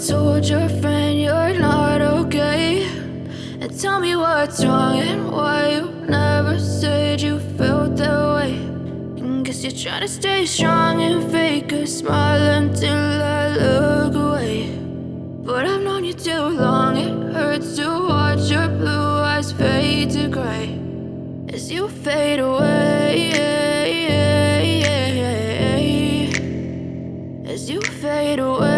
told your friend you're not okay, and tell me what's wrong and why you never said you felt that way. And guess you're trying to stay strong and fake a smile until I look away. But I've known you too long, it hurts to watch your blue eyes fade to gray as you fade away, as you fade away.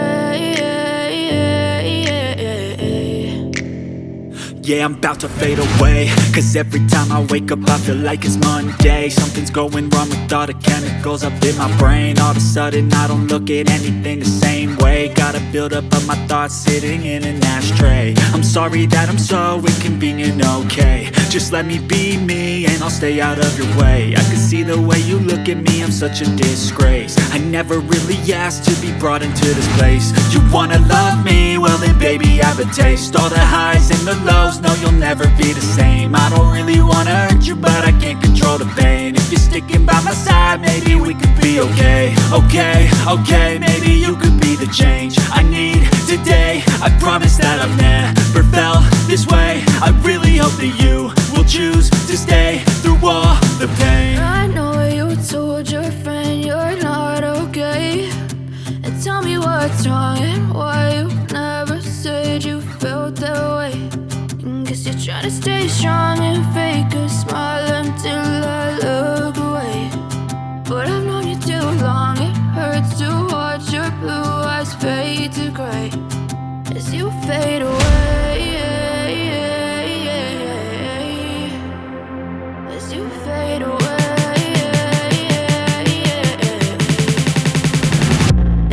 Yeah, I'm about to fade away, cause every time I wake up I feel like it's Monday. Something's going wrong with all the chemicals up in my brain. All of a sudden I don't look at anything the same way. Gotta build up of my thoughts sitting in an ashtray. I'm sorry that I'm so inconvenient, okay. Just let me be me and I'll stay out of your way. I can see the way you look at me, I'm such a disgrace. I never really asked to be brought into this place. You wanna love me? Well then baby I have a taste. All the highs and the lows, no you'll never be the same. I don't really wanna hurt you but I can't control the pain. If you're sticking by my side maybe we could be okay. Okay, maybe you could be the change I need today. I promise that I've never felt this way. I really hope that you will choose to stay through all the pain. I know you told your friend you're not okay, and tell me what's wrong and why you never said you felt that way. And guess you're trying to stay strong and fake a smile until I look away. But I've known you too long, it hurts to watch your blue eyes fade to gray as you fade away, as you fade away,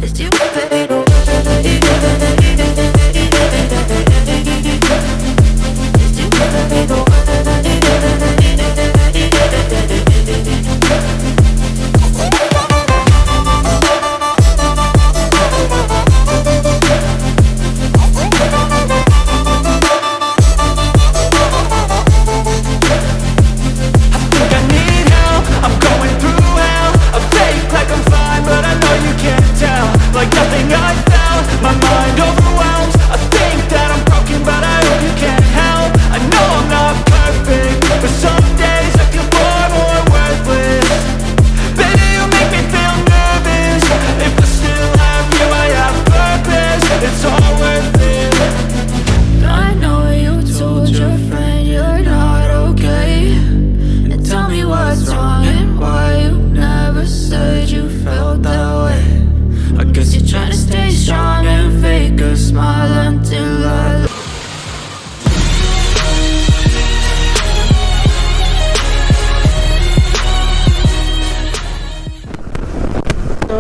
as you fade away.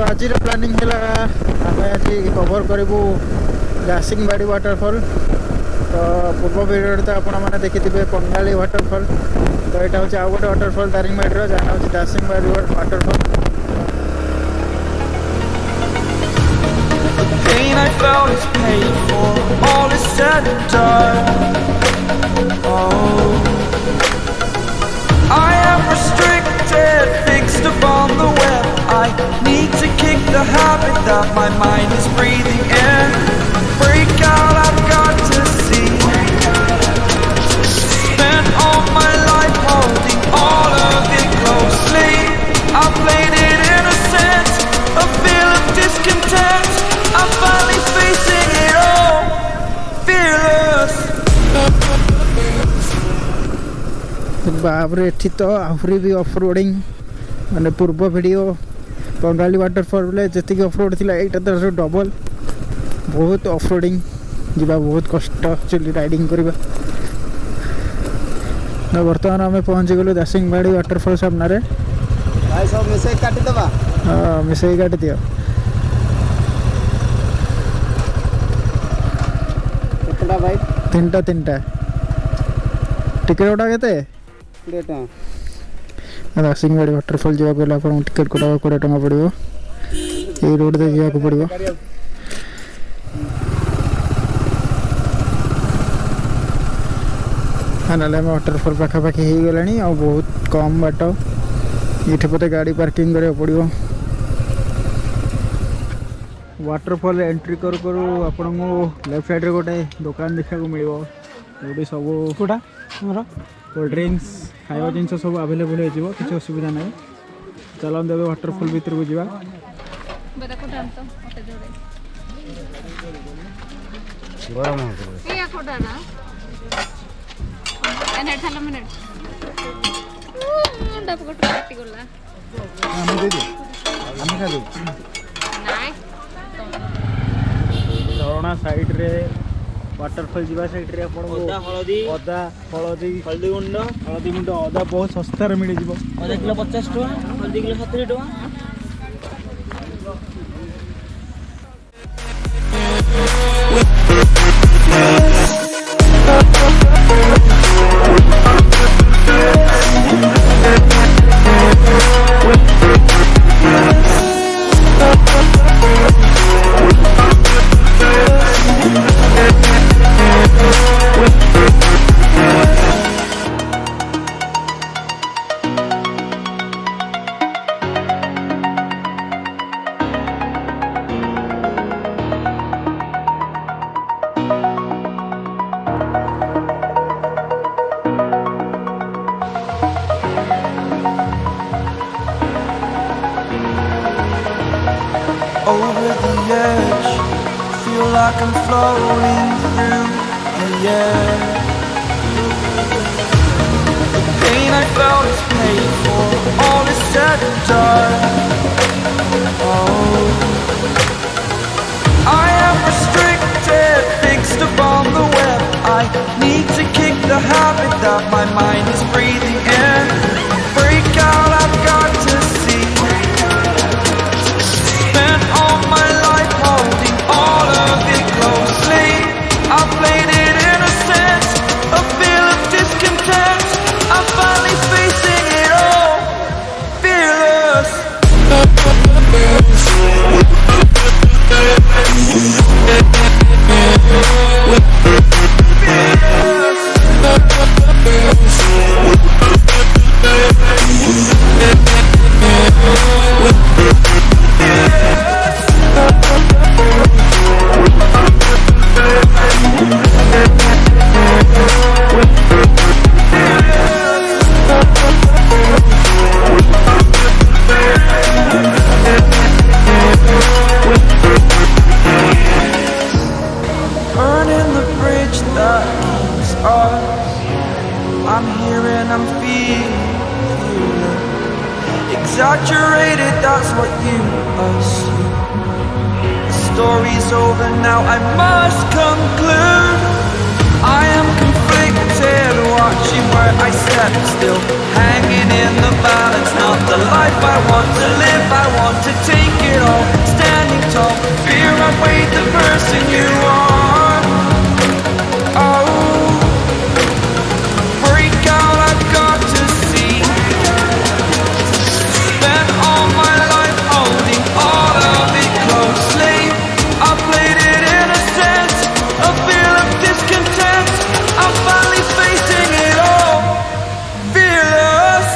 आज planning है आम आज cover करूँ दासिंगबाड़ी waterfall. तो पूर्व video तो आपने देखी पंगाली वाटरफॉल। तो यहाँ हूँ आउ गोटे वाटरफॉल दारिंगबाड़ी जहाँ हूँ दासिंगबाड़ी waterfall. Fixed upon the web, I need to kick the habit that my mind is breathing in. Break out, I've got to see. Spent all my life holding all of it closely. I played it innocent, a feel of discontent. I'm finally facing it all, fearless. बाबरे एठी तो आहरी भी off-roading माने पूर्व video Pangali waterfall जी off-road थी यहाँ तो double बहुत off-roading जीवा बहुत कष्ट एक्चुअली राइडिंग करवा। बर्तमान आम पहुँची गलु दासिंगबाड़ी वाटरफॉल सामने हाँ मिसई काटी दियो। तीनटा टिकेट गुटा के दासिंगबाड़ी वाटरफॉल जावाक गले आप टिकेट कटा 20 टଙ୍କା पड़ो। ये रोड दे जावाक पड़ो। ना वाटरफॉल पाखापाखि हो गला आ बहुत कम बाट ये पते गाड़ी पार्किंग करा पड़ो। वाटरफॉल एंट्री करू करू आपन को लेफ्ट साइड रे गोटे दुकान देखा को मिलिबो जोडी सब कोडा हमरो कोल्ड ड्रिंक्स खाଇବା जिनस सब अवेलेबल हो जिवो किछ असुविधा नै चलन देबे वाटरफॉल भीतर को जिवा बड़ा कोटा हम तो ओटे जोड़े गरम हो ये कोटा ना एने ठाला मिनिट डब को काटी गला हम दे दे हम खा दे नाइ झरणा साइड रे वाटरफॉल जीवा साइड रे आपण अदा हळदी गुंड अदा बहुत सस्ता रे मिल जिवो अदा किलो 50 टका हल्दी किलो 70 टका over the edge. Feel like I'm floating through the air. The pain I felt is paid for, all is said and done. Oh, I am restricted, fixed upon the web. I need to kick the habit that my mind is breathing in. Break out, I've got to see. Spent all my life holding all of it closely. I played it innocent, a feel of discontent. I'm finally facing it all, fearless. Burning the bridge that keeps us. I'm here and I'm feeling exaggerated, that's what you assume. The story's over now, I must conclude. I am conflicted, watching where I step still, hanging in the balance. Not the life I want to live, I want to take it all. Standing tall, fear I weighed the person you are. Oh, break out, I've got to see. Spent all my life holding all of it closely. I played it innocent, a feel of discontent. I'm finally facing it all, fearless.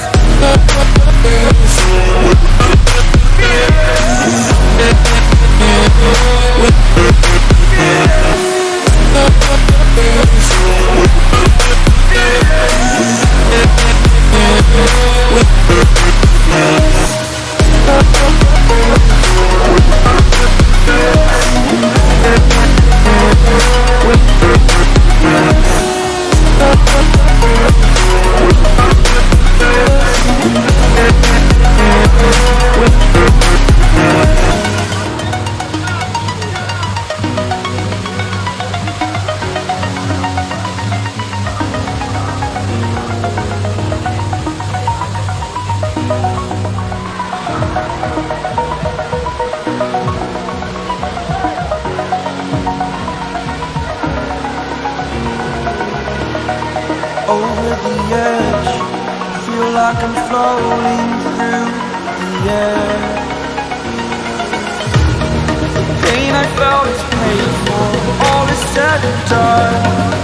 Over the edge, feel like I'm floating through the air. The pain I felt is paid for, all is said and done.